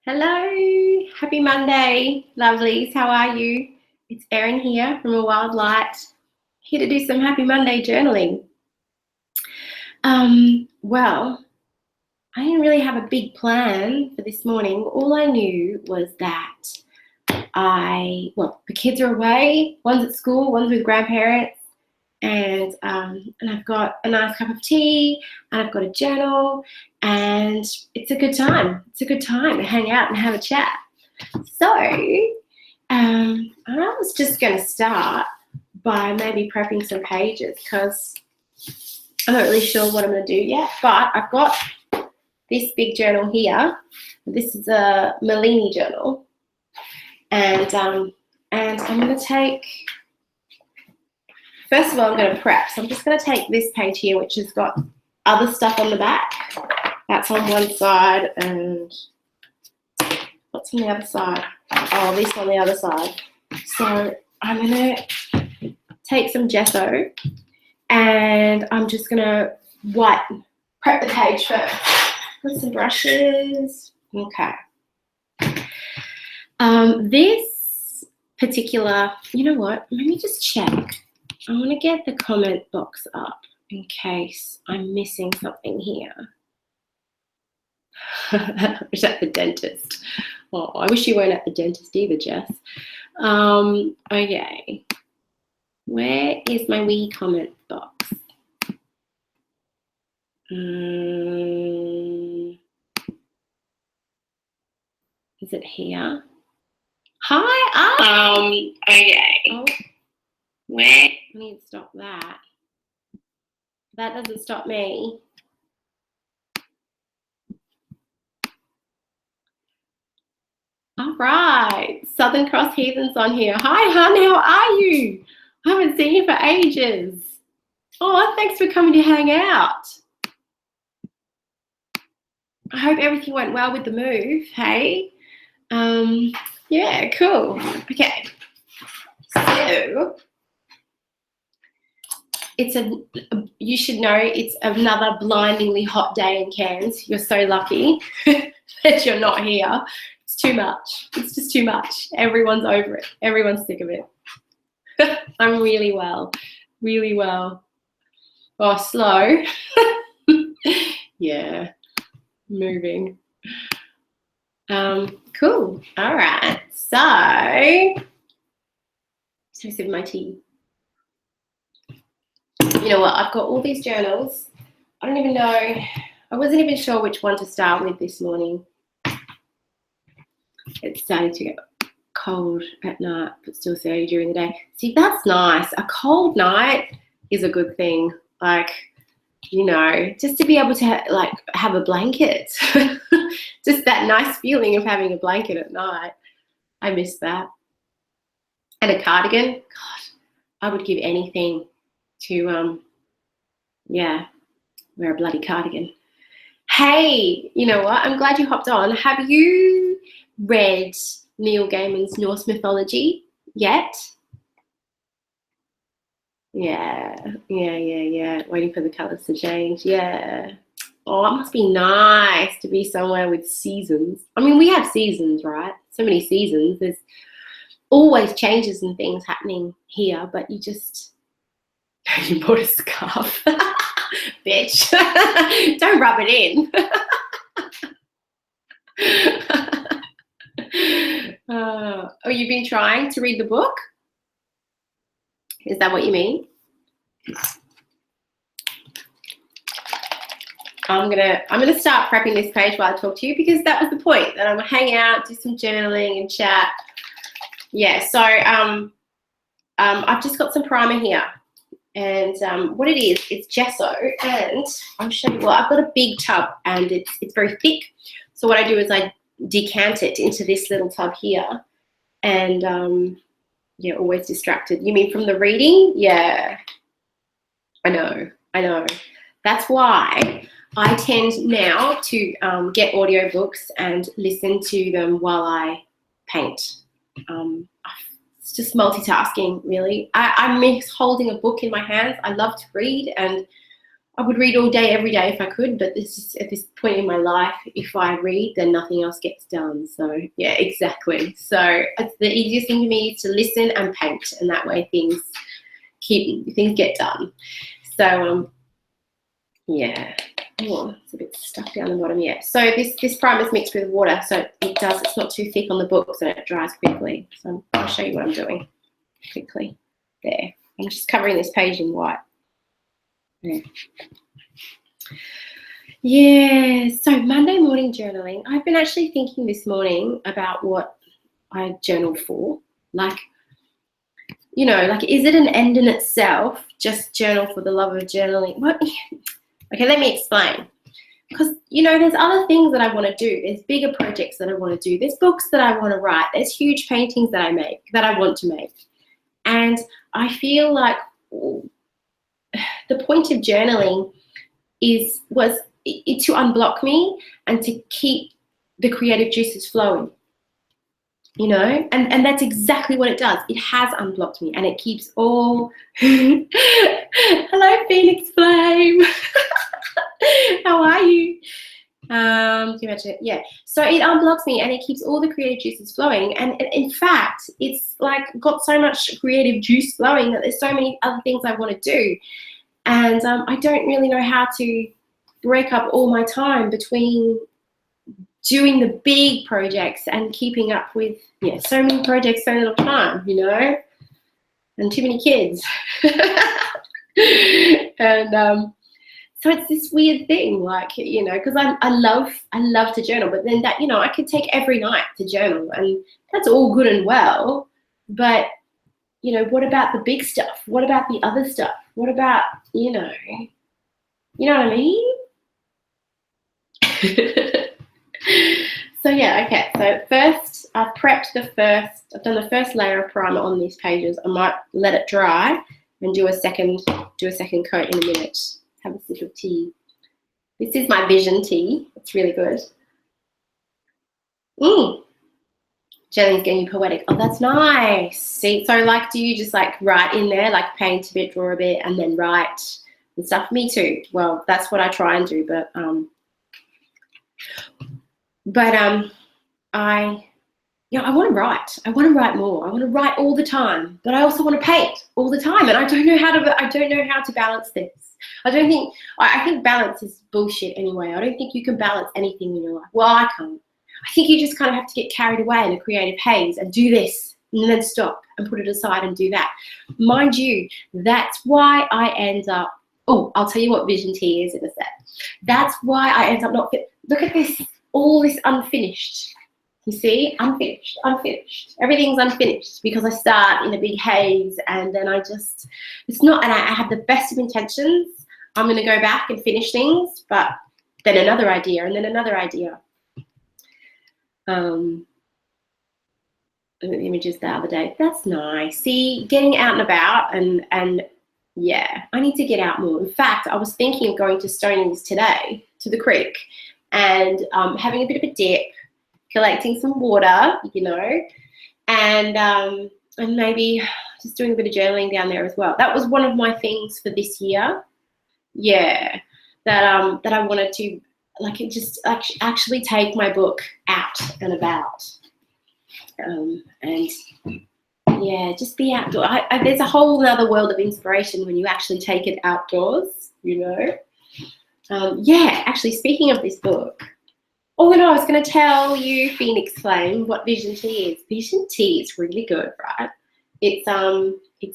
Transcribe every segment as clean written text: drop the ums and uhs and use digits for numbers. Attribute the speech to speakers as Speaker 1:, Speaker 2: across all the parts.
Speaker 1: Hello, happy Monday, lovelies. How are you? It's Erin here from A Wild Light, here to do some happy Monday journaling. Well, I didn't really have a big plan for this morning. All I knew was that the kids are away. One's at school, one's with grandparents, and I've got a nice cup of tea, and I've got a journal, and it's a good time. It's a good time to hang out and have a chat. So I was just going to start by maybe prepping some pages because I'm not really sure what I'm going to do yet, but I've got this big journal here. This is a Malini journal, and I'm going to take, first of all, I'm going to prep. So I'm just going to take this page here, which has got other stuff on the back. That's on one side, and what's on the other side? Oh, this on the other side. So I'm going to take some gesso, and I'm just going to prep the page first. Put some brushes. Okay. This particular, you know what? Let me just check. I want to get the comment box up in case I'm missing something here. It's at the dentist. Oh, I wish you weren't at the dentist either, Jess. Okay. Where is my wee comment box? Is it here? Hi. Okay. Oh, where? I need to stop that. That doesn't stop me. All right, Southern Cross Heathens on here. Hi, hun, how are you? I haven't seen you for ages. Oh, thanks for coming to hang out. I hope everything went well with the move, hey? Yeah, cool. Okay, so you should know it's another blindingly hot day in Cairns. You're so lucky that you're not here. It's too much. It's just too much. Everyone's over it. Everyone's sick of it. I'm really well. Really well. Oh, slow. Yeah, moving. Cool. All right. So a sip of my tea. You know what? I've got all these journals. I don't even know. I wasn't even sure which one to start with this morning. It's starting to get cold at night, but still 30 during the day. See, that's nice. A cold night is a good thing. Like, you know, just to be able to have a blanket. Just that nice feeling of having a blanket at night. I miss that. And a cardigan. God, I would give anything to, wear a bloody cardigan. Hey, you know what? I'm glad you hopped on. Have you read Neil Gaiman's Norse mythology yet? Yeah. Waiting for the colours to change. Yeah. Oh, it must be nice to be somewhere with seasons. I mean, we have seasons, right? So many seasons. There's always changes and things happening here, but you bought a scarf. Bitch. Don't rub it in. You've been trying to read the book? Is that what you mean? I'm gonna start prepping this page while I talk to you, because that was the point, that I'm gonna hang out, do some journaling and chat. Yeah, so I've just got some primer here, and what it is, it's gesso, and I'll show you. Well, I've got a big tub, and it's very thick. So what I do is I decant it into this little tub here, and yeah, always distracted. You mean from the reading? Yeah, I know. That's why I tend now to get audiobooks and listen to them while I paint. It's just multitasking, really. I miss holding a book in my hands. I love to read, and I would read all day, every day if I could, but this is at this point in my life, if I read, then nothing else gets done. So yeah, exactly. So it's the easiest thing to me is to listen and paint, and that way things get done. So yeah. Oh, it's a bit stuck down the bottom. Yeah. So this primer is mixed with water, so it's not too thick on the book, so it dries quickly. So I'll show you what I'm doing quickly. There. I'm just covering this page in white. Yeah, so Monday morning journaling. I've been actually thinking this morning about what I journal for. Like, you know, like, is it an end in itself, just journal for the love of journaling? What? Okay, let me explain. Because, you know, there's other things that I want to do. There's bigger projects that I want to do. There's books that I want to write. There's huge paintings that I want to make. And I feel like the point of journaling was to unblock me and to keep the creative juices flowing, you know, and that's exactly what it does. It has unblocked me, and it keeps all hello Phoenix Flame. How are you? Do you imagine it? Yeah. So it unblocks me and it keeps all the creative juices flowing. And in fact, it's like got so much creative juice flowing that there's so many other things I want to do. And I don't really know how to break up all my time between doing the big projects and keeping up with, yeah, so many projects, so little time, you know, and too many kids. And so it's this weird thing, like, you know, because I love to journal, but then that, you know, I could take every night to journal, and that's all good and well, but, you know, what about the big stuff? What about the other stuff? What about, you know what I mean? So yeah, okay, so first I've done the first layer of primer on these pages. I might let it dry and do a second coat in a minute. Have a sip of tea. This is my Vision tea. It's really good. Jelly's getting poetic. Oh, that's nice. See, so like, do you just like write in there, like paint a bit, draw a bit, and then write and stuff? Me too. Well, that's what I try and do, but I want to write. I want to write more. I want to write all the time, but I also want to paint all the time, and I don't know how to balance this. I think balance is bullshit anyway. I don't think you can balance anything in your life. Well, I can't. I think you just kind of have to get carried away in a creative haze and do this and then stop and put it aside and do that. Mind you, that's why I end up, I'll tell you what Vision tea is in a sec. That's why I end up not fit. Look at this, all this unfinished. You see, unfinished. Everything's unfinished because I start in a big haze, and then it's not, and I have the best of intentions. I'm going to go back and finish things, but then another idea, and then another idea. The images the other day. That's nice. See, getting out and about, and yeah, I need to get out more. In fact, I was thinking of going to Stonings today, to the creek, and having a bit of a dip, collecting some water, you know, and maybe just doing a bit of journaling down there as well. That was one of my things for this year. Yeah, that I wanted to, like, just actually take my book out and about, and yeah, just be outdoors. There's a whole other world of inspiration when you actually take it outdoors, you know. Yeah, actually, speaking of this book. Oh no, I was going to tell you, Phoenix Flame, what Vision tea is. Vision tea is really good, right? It's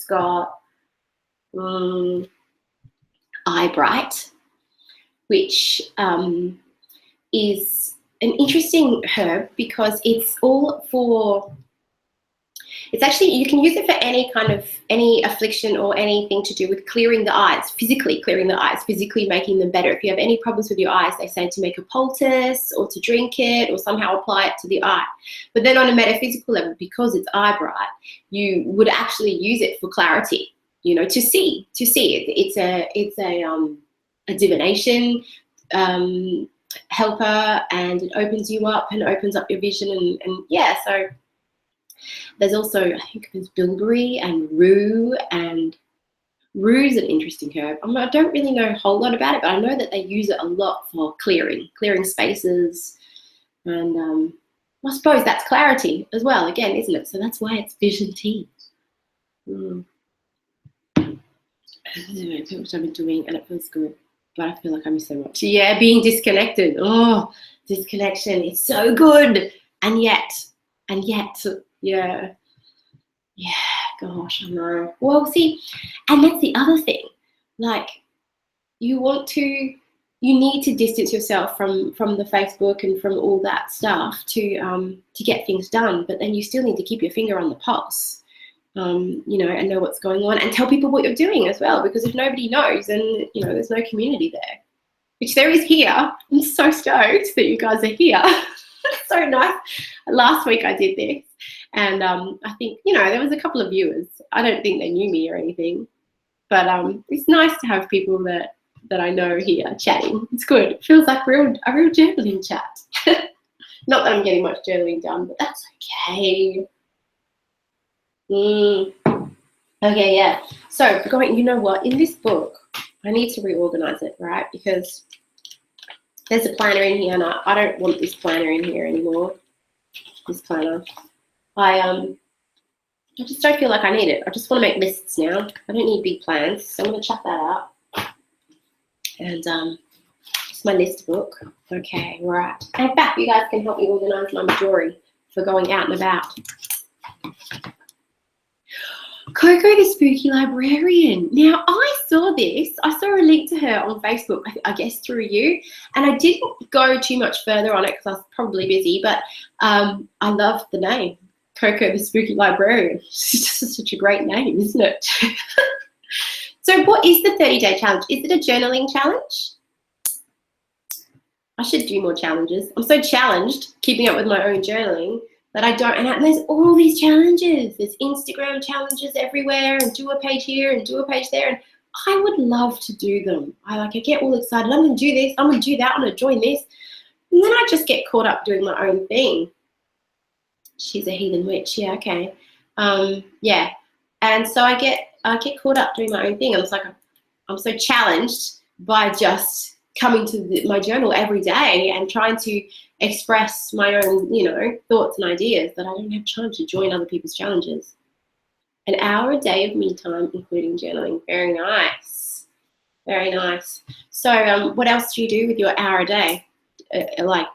Speaker 1: got Eye Bright, which is an interesting herb because it's actually, you can use it for any affliction or anything to do with clearing the eyes, physically clearing the eyes, physically making them better. If you have any problems with your eyes, they say to make a poultice or to drink it or somehow apply it to the eye. But then on a metaphysical level, because it's Eye Bright, you would actually use it for clarity, you know, to see. It's a divination helper, and it opens you up and opens up your vision, and yeah, so there's also, I think there's bilberry and rue and Rue is an interesting herb. I don't really know a whole lot about it, but I know that they use it a lot for clearing spaces. And I suppose that's clarity as well, again, isn't it? So that's why it's vision tea. Which I've been doing, and it feels good, but I feel like I miss so much. Yeah, being disconnected. Oh, disconnection. It's so good. And yet, yeah. Yeah, gosh, I know. Well, see, and that's the other thing. Like, you need to distance yourself from the Facebook and from all that stuff to get things done. But then you still need to keep your finger on the pulse, and know what's going on, and tell people what you're doing as well. Because if nobody knows, then there's no community there, which there is here. I'm so stoked that you guys are here. It's so nice. Last week I did this, and I think there was a couple of viewers. I don't think they knew me or anything, but it's nice to have people that I know here chatting. It's good. It feels like a real journaling chat. Not that I'm getting much journaling done, but that's okay. Okay, yeah. So you know what? In this book, I need to reorganize it, right? Because there's a planner in here, and I don't want this planner in here anymore. This planner. I just don't feel like I need it. I just want to make lists now. I don't need big plans, so I'm going to chuck that out. And it's my list book. Okay, right. In fact, you guys can help me organise my Midori for going out and about. Coco the Spooky Librarian. Now, I saw this. I saw a link to her on Facebook, I guess through you, and I didn't go too much further on it because I was probably busy, but I love the name, Coco the Spooky Librarian. It's just such a great name, isn't it? So what is the 30-day challenge? Is it a journaling challenge? I should do more challenges. I'm so challenged keeping up with my own journaling that I don't, and there's all these challenges. There's Instagram challenges everywhere, and do a page here and do a page there, and I would love to do them. I get all excited. I'm going to do this. I'm going to do that. I'm going to join this. And then I just get caught up doing my own thing. She's a heathen witch. Yeah, okay. Yeah. And so I get caught up doing my own thing. And it's like I'm so challenged by just coming to my journal every day and trying to express my own, thoughts and ideas that I don't have time to join other people's challenges. An hour a day of me time, including journaling. Very nice. Very nice. So what else do you do with your hour a day,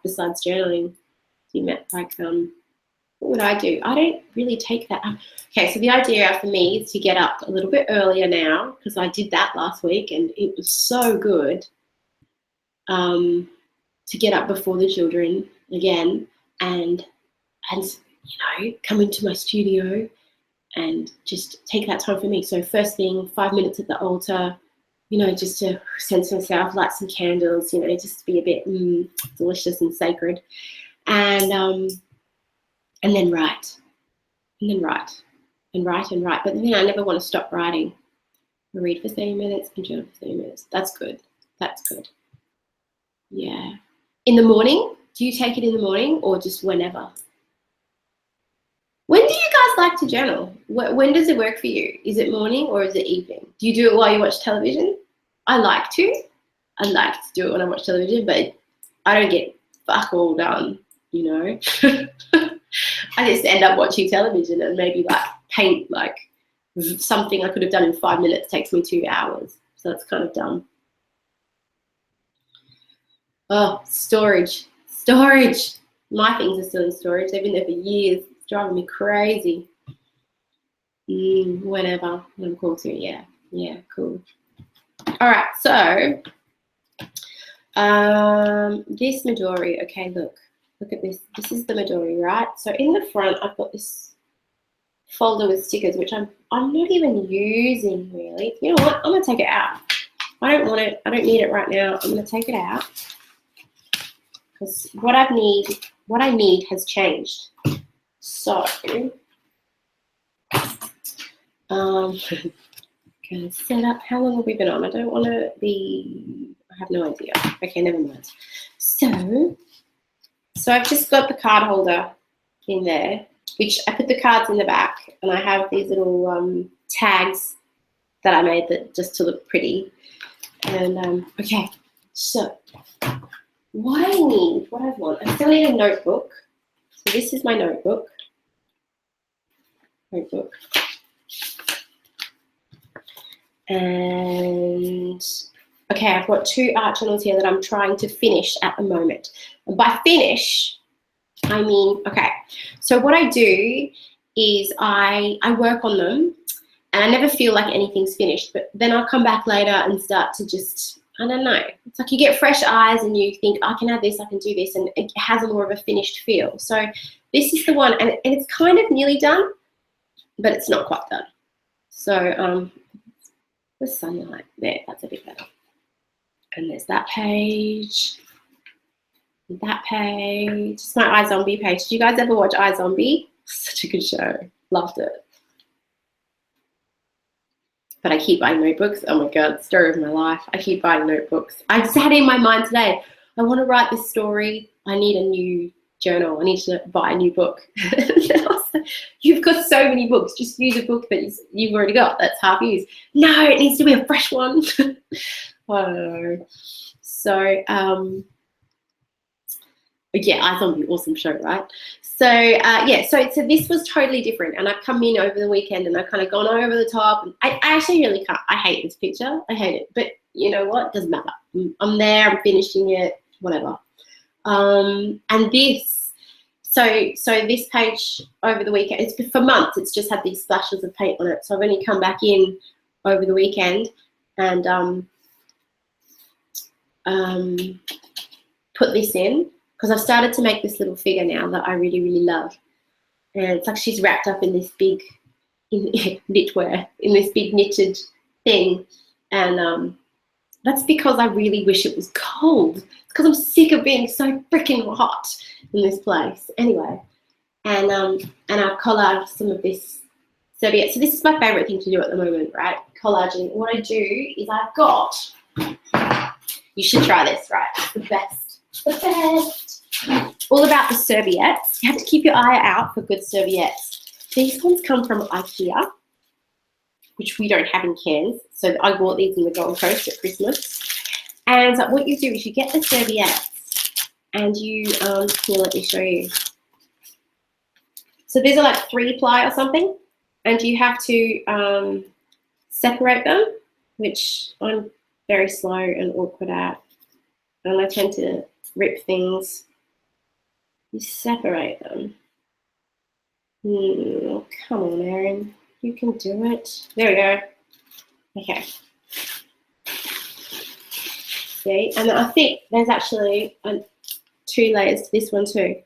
Speaker 1: besides journaling? What would I do? I don't really take that up. Okay, so the idea for me is to get up a little bit earlier now, because I did that last week and it was so good to get up before the children again and come into my studio and just take that time for me. So first thing, 5 minutes at the altar, just to sense myself, light some candles, just be a bit delicious and sacred. And then write, and write. But then I never want to stop writing. I read for 30 minutes and journal for 30 minutes. That's good. That's good. Yeah. In the morning, do you take it in the morning or just whenever? When do you guys like to journal? When does it work for you? Is it morning or is it evening? Do you do it while you watch television? I like to. I like to do it when I watch television, but I don't get fuck all done, I just end up watching television and maybe paint something I could have done in 5 minutes takes me 2 hours. So that's kind of dumb. Oh, storage. My things are still in storage. They've been there for years. It's driving me crazy. Whenever I'm called to, yeah. Yeah, cool. All right, so this Midori, okay, look at this. This is the Midori, right? So in the front, I've got this folder with stickers, which I'm not even using really. You know what? I'm gonna take it out. I don't want it. I don't need it right now. I'm gonna take it out because what I need has changed. So, gonna set up. How long have we been on? I don't want to be. I have no idea. Okay, never mind. So I've just got the card holder in there, which I put the cards in the back, and I have these little tags that I made that just to look pretty. And okay, so what I want, I still need a notebook. So this is my notebook. And okay, I've got 2 art journals here that I'm trying to finish at the moment. And by finish, I mean, okay, so what I do is I work on them and I never feel like anything's finished, but then I'll come back later and start to just, I don't know, it's like you get fresh eyes and you think, I can have this, I can do this, and it has a more of a finished feel. So this is the one, and it's kind of nearly done, but it's not quite done. So the sunlight there, that's a bit better. And there's that page, that page. It's my iZombie page. Did you guys ever watch iZombie? Such a good show. Loved it. But I keep buying notebooks. Oh my God, story of my life. I keep buying notebooks. I just had it in my mind today, I want to write this story. I need a new journal. I need to buy a new book. You've got so many books. Just use a book that you've already got that's half used. No, it needs to be a fresh one. I don't know. So, yeah, iZombie, awesome show, right? So, yeah, so this was totally different. And I've come in over the weekend and I've kind of gone over the top. And I actually really can't. I hate this picture. I hate it. But you know what? It doesn't matter. I'm there. I'm finishing it. Whatever. And this, so this page over the weekend, it's for months. It's just had these splashes of paint on it. So I've only come back in over the weekend and put this in. Because I've started to make this little figure now that I really, really love. And it's like she's wrapped up in this big knitwear, in this big knitted thing. And that's because I really wish it was cold. It's because I'm sick of being so freaking hot in this place. Anyway, and I've collaged some of this serviette. So this is my favorite thing to do at the moment, right? Collaging. What I do is I've got, you should try this, right? It's the best. The best. All about the serviettes. You have to keep your eye out for good serviettes. These ones come from IKEA, which we don't have in Cairns. So I bought these in the Gold Coast at Christmas. And what you do is you get the serviettes and you, here, let me show you. So these are like 3-ply or something. And you have to separate them, which I'm very slow and awkward at. And I tend to rip things. You separate them. Come on, Erin. You can do it. There we go. Okay. See? And I think there's actually 2 layers to this one too.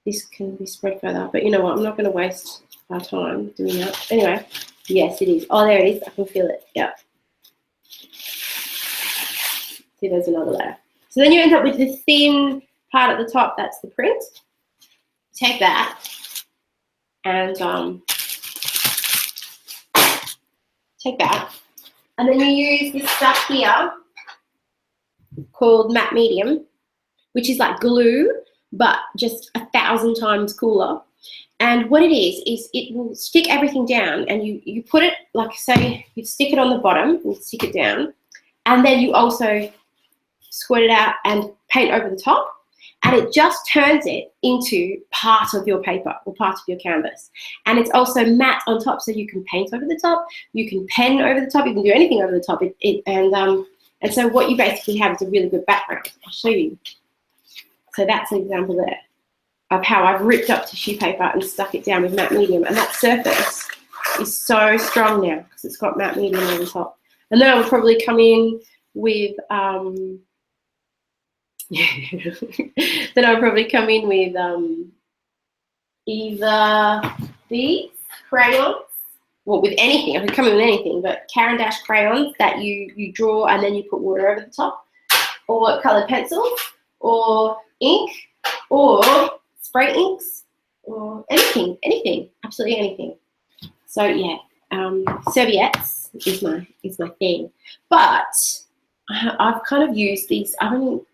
Speaker 1: This can be spread further. But you know what? I'm not going to waste our time doing that. Anyway. Yes, it is. Oh, there it is. I can feel it. Yeah. See, there's another layer. So then you end up with the thin part at the top. That's the print. Take that and take that. And then you use this stuff here called matte medium, which is like glue, but just 1,000 times cooler. And what it is it will stick everything down, and you put it, like say you stick it on the bottom, and stick it down, and then you also squirt it out and paint over the top, and it just turns it into part of your paper or part of your canvas. And it's also matte on top, so you can paint over the top, you can pen over the top, you can do anything over the top. And so what you basically have is a really good background. I'll show you. So that's an example there of how I've ripped up tissue paper and stuck it down with matte medium, and that surface is so strong now because it's got matte medium on the top. And then I would probably come in with then I would probably come in with either these crayons, well, with anything. I could come in with anything, but Caran d'Ache crayons that you draw and then you put water over the top, or coloured pencils, or ink, or spray inks, or anything, absolutely anything. So yeah, serviettes is my thing. But I've kind of used these.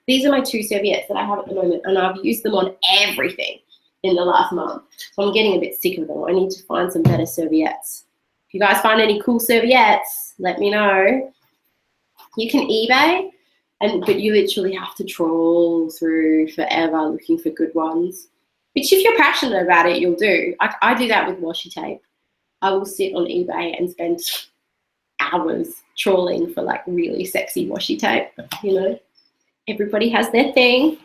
Speaker 1: These are my 2 serviettes that I have at the moment, and I've used them on everything in the last month. So I'm getting a bit sick of them. I need to find some better serviettes. If you guys find any cool serviettes, let me know. You can eBay, but you literally have to trawl through forever looking for good ones. Which if you're passionate about it, you'll do. I do that with washi tape. I will sit on eBay and spend hours trawling for like really sexy washi tape, you know. Everybody has their thing.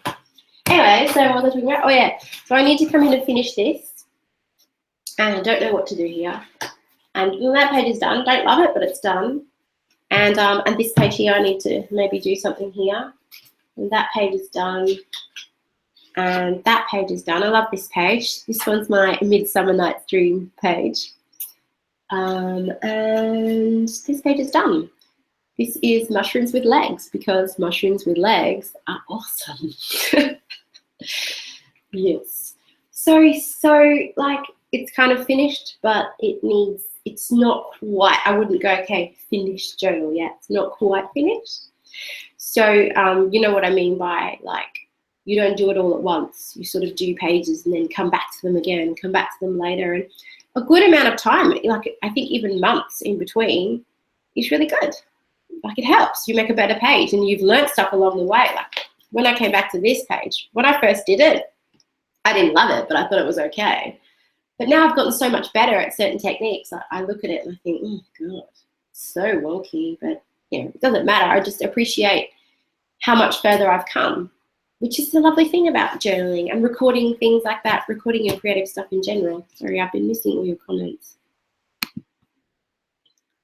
Speaker 1: Anyway, so what was I talking about? Oh yeah, so I need to come in and finish this. And I don't know what to do here. And when that page is done, don't love it, but it's done. And this page here, I need to maybe do something here. And that page is done. And that page is done. I love this page. This one's my Midsummer Night's Dream page. And this page is done. This is mushrooms with legs, because mushrooms with legs are awesome. Yes. So like it's kind of finished, but it's not quite, I wouldn't go, okay, finished journal yet. It's not quite finished. So you know what I mean by like, you don't do it all at once. You sort of do pages and then come back to them again, come back to them later. And a good amount of time, like I think even months in between, is really good. Like it helps. You make a better page and you've learned stuff along the way. Like when I came back to this page, when I first did it, I didn't love it, but I thought it was okay. But now I've gotten so much better at certain techniques. I look at it and I think, oh God, so wonky. But yeah, it doesn't matter. I just appreciate how much further I've come, which is the lovely thing about journaling and recording things like that, recording your creative stuff in general. Sorry, I've been missing all your comments.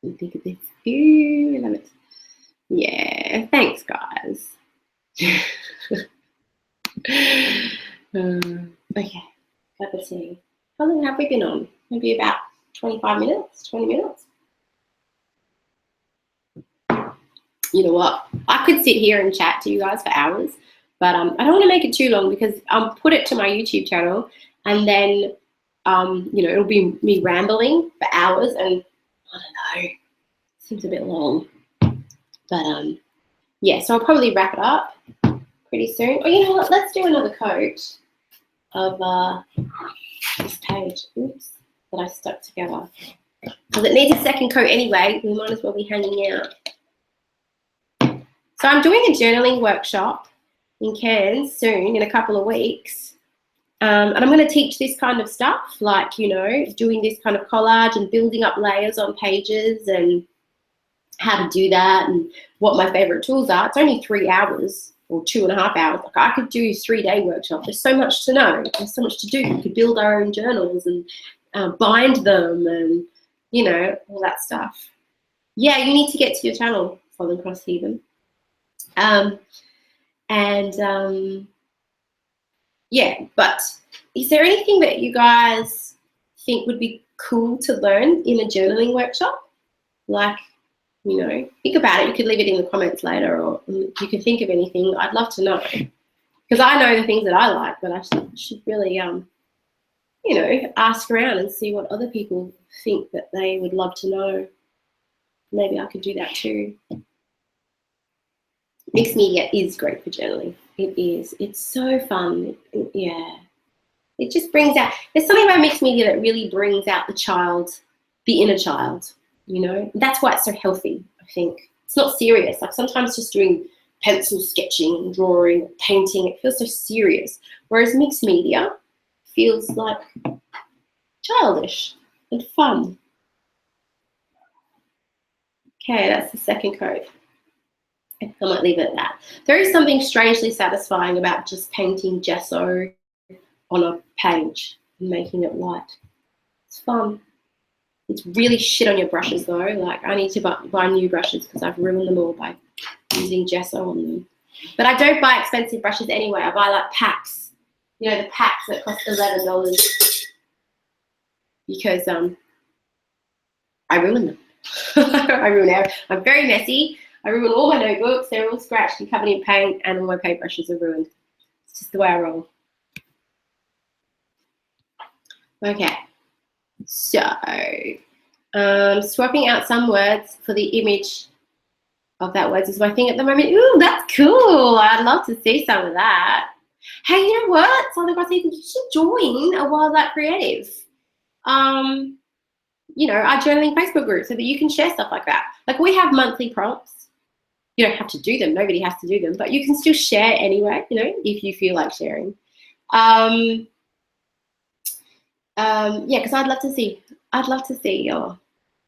Speaker 1: Let me think of this. Ooh, I love it. Yeah, thanks, guys. Okay, cup of tea. How long have we been on? Maybe about 25 minutes, 20 minutes. You know what? I could sit here and chat to you guys for hours, but I don't want to make it too long because I'll put it to my YouTube channel and then, you know, it'll be me rambling for hours and I don't know, seems a bit long. But yeah, so I'll probably wrap it up pretty soon. Oh, you know what? Let's do another coat of this page. Oops, that I stuck together. Because it needs a second coat anyway. We might as well be hanging out. So I'm doing a journaling workshop in Cairns soon, in a couple of weeks. And I'm going to teach this kind of stuff, like, you know, doing this kind of collage and building up layers on pages and how to do that and what my favorite tools are. It's only 3 hours or 2.5 hours. Like I could do a 3-day workshop. There's so much to know. There's so much to do. We could build our own journals and bind them and, you know, all that stuff. Yeah, you need to get to your channel, Southern Cross Heathen. Yeah, but is there anything that you guys think would be cool to learn in a journaling workshop? Like, you know, think about it. You could leave it in the comments later, or if you could think of anything. I'd love to know, because I know the things that I like, but I should really, you know, ask around and see what other people think that they would love to know. Maybe I could do that too. Mixed media is great for journaling. It is. It's so fun. Yeah. It just brings out, there's something about mixed media that really brings out the child, the inner child, you know. That's why it's so healthy, I think. It's not serious. Like sometimes just doing pencil sketching, drawing, painting, it feels so serious. Whereas mixed media feels like childish and fun. Okay, that's the second coat. I might leave it at that. There is something strangely satisfying about just painting gesso on a page and making it white. It's fun. It's really shit on your brushes though. Like I need to buy new brushes because I've ruined them all by using gesso on them. But I don't buy expensive brushes anyway. I buy like packs. You know, the packs that cost $11 because I ruin them. I ruin it. I'm very messy. I ruin all my notebooks. They're all scratched and covered in paint, and all my paintbrushes are ruined. It's just the way I roll. Okay, so swapping out some words for the image of that words is my thing at the moment. Ooh, that's cool. I'd love to see some of that. Hey, you know what? Southern Cross Heathen, you should join a Wildlife Creative. you know, our journaling Facebook group so that you can share stuff like that. Like we have monthly prompts. You don't have to do them. Nobody has to do them, but you can still share anyway, you know, if you feel like sharing. Yeah, because I'd love to see your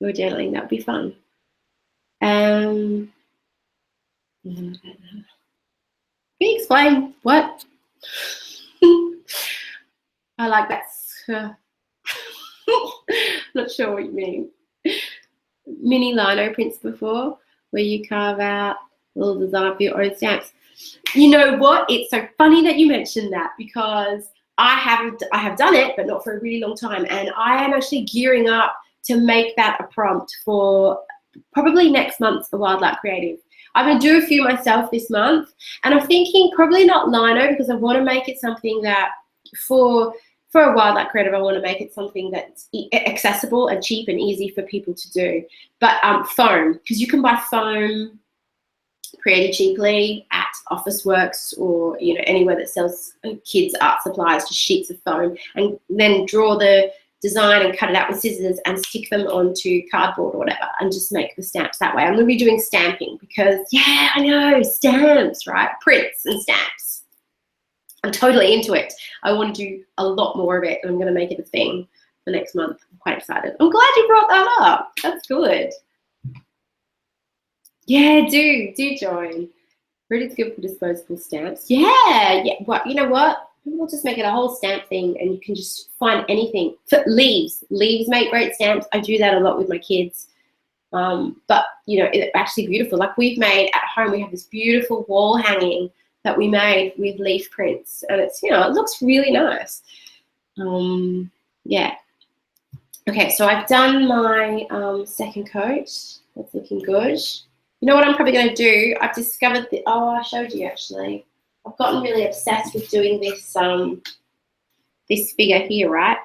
Speaker 1: journaling. That would be fun. Can you explain what? I like that. Not sure what you mean. Mini lino prints before, where you carve out a little design for your own stamps. You know what? It's so funny that you mentioned that, because I have done it, but not for a really long time, and I am actually gearing up to make that a prompt for probably next month's Wildlife Creative. I'm going to do a few myself this month, and I'm thinking probably not lino, because I want to make it something that for a Wildlife Creative, I want to make it something that's accessible and cheap and easy for people to do. But foam, because you can buy foam pretty cheaply at Officeworks or, you know, anywhere that sells kids art supplies, just sheets of foam, and then draw the design and cut it out with scissors and stick them onto cardboard or whatever, and just make the stamps that way. I'm going to be doing stamping because, yeah, I know, stamps, right? Prints and stamps. I'm totally into it. I want to do a lot more of it, and I'm going to make it a thing for next month. I'm quite excited. I'm glad you brought that up. That's good. Yeah, do join. Really good for disposable stamps. Yeah. What, you know what? We'll just make it a whole stamp thing, and you can just find anything. For leaves make great stamps. I do that a lot with my kids. But you know, it's actually beautiful. Like we've made at home, we have this beautiful wall hanging that we made with leaf prints, and it's, you know, it looks really nice. Yeah. Okay, so I've done my second coat. That's looking good. You know what I'm probably going to do? I've discovered that, I showed you actually. I've gotten really obsessed with doing this this figure here, right?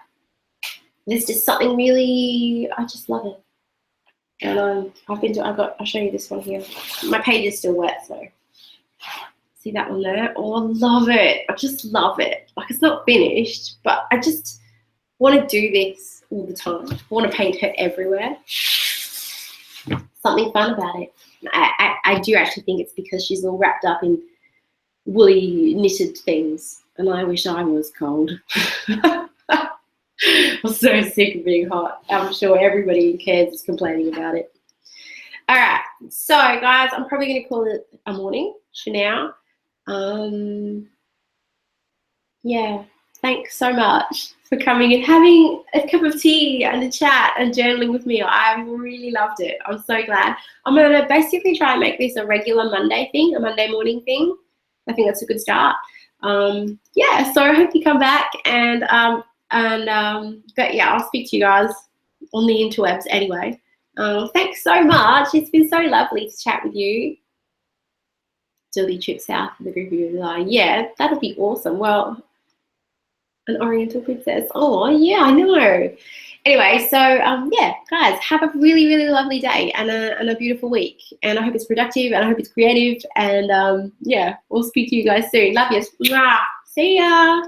Speaker 1: There's just something really, I just love it. And I'll show you this one here. My page is still wet, so see that one there? Oh, I love it. I just love it. Like, it's not finished, but I just want to do this all the time. I want to paint her everywhere. Something fun about it. I do actually think it's because she's all wrapped up in woolly knitted things, and I wish I was cold. I'm so sick of being hot. I'm sure everybody in Cairns is complaining about it. All right, so guys, I'm probably going to call it a morning for now. Yeah, thanks so much for coming and having a cup of tea and a chat and journaling with me. I really loved it. I'm so glad. I'm going to basically try and make this a regular Monday thing, a Monday morning thing. I think that's a good start. Yeah, so I hope you come back, and but yeah, I'll speak to you guys on the interwebs anyway. Thanks so much. It's been so lovely to chat with you. Dilly trip south of the group of you. Yeah, that'll be awesome. Well, an Oriental princess. Oh, yeah, I know. Anyway, so yeah, guys, have a really, really lovely day and a beautiful week. And I hope it's productive, and I hope it's creative. And yeah, we'll speak to you guys soon. Love you. See ya.